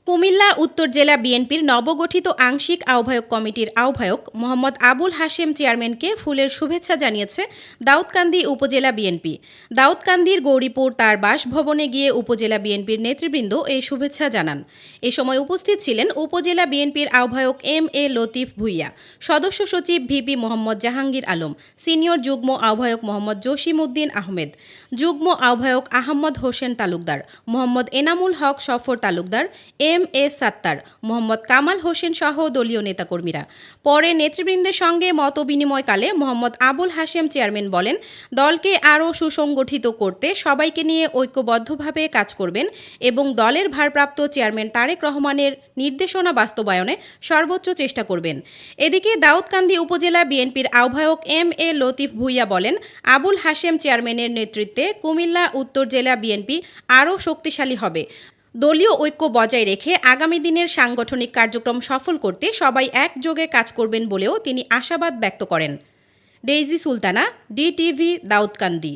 কুমিল্লা উত্তর জেলা বিএনপির নবগঠিত আংশিক আহ্বায়ক কমিটির আহ্বায়ক মোহাম্মদ আবুল হাশেম চেয়ারম্যানকে ফুলের শুভেচ্ছা জানিয়েছে দাউদকান্দি উপজেলা বিএনপি। দাউদকান্দির গৌরীপুর তার বাসভবনে গিয়ে উপজেলা বিএনপির নেতৃবৃন্দ এই শুভেচ্ছা জানান। এ সময় উপস্থিত ছিলেন উপজেলা বিএনপির আহ্বায়ক এম.এ. লতিফ ভূঁইয়া, সদস্য সচিব ভিপি মোহাম্মদ জাহাঙ্গীর আলম, সিনিয়র যুগ্ম আহ্বায়ক মোহাম্মদ জসিম উদ্দিন আহমেদ, যুগ্ম আহ্বায়ক আহমদ হোসেন তালুকদার, মোহাম্মদ এনামুল হক সফর তালুকদার, এম.এ. সাত্তার, মোহাম্মদ কামাল হোসেন সহ দলীয় নেতাকর্মীরা। পরে নেতৃবৃন্দের সঙ্গে মতবিনিময়কালে মোহাম্মদ আবুল হাশেম চেয়ারম্যান বলেন, দলকে আরও সুসংগঠিত করতে সবাইকে নিয়ে ঐক্যবদ্ধভাবে কাজ করবেন এবং দলের ভারপ্রাপ্ত চেয়ারম্যান তারেক রহমানের নির্দেশনা বাস্তবায়নে সর্বোচ্চ চেষ্টা করবেন। এদিকে দাউদকান্দি উপজেলা বিএনপির আহ্বায়ক এম.এ. লতিফ ভূঁইয়া বলেন, আবুল হাশেম চেয়ারম্যানের নেতৃত্বে কুমিল্লা উত্তর জেলা বিএনপি আরও শক্তিশালী হবে। দলীয় ঐক্য বজায় রেখে আগামী দিনের সাংগঠনিক কার্যক্রম সফল করতে সবাই একযোগে কাজ করবেন বলেও তিনি আশাবাদ ব্যক্ত করেন। Daisy Sultana, DTV, Daudkandi.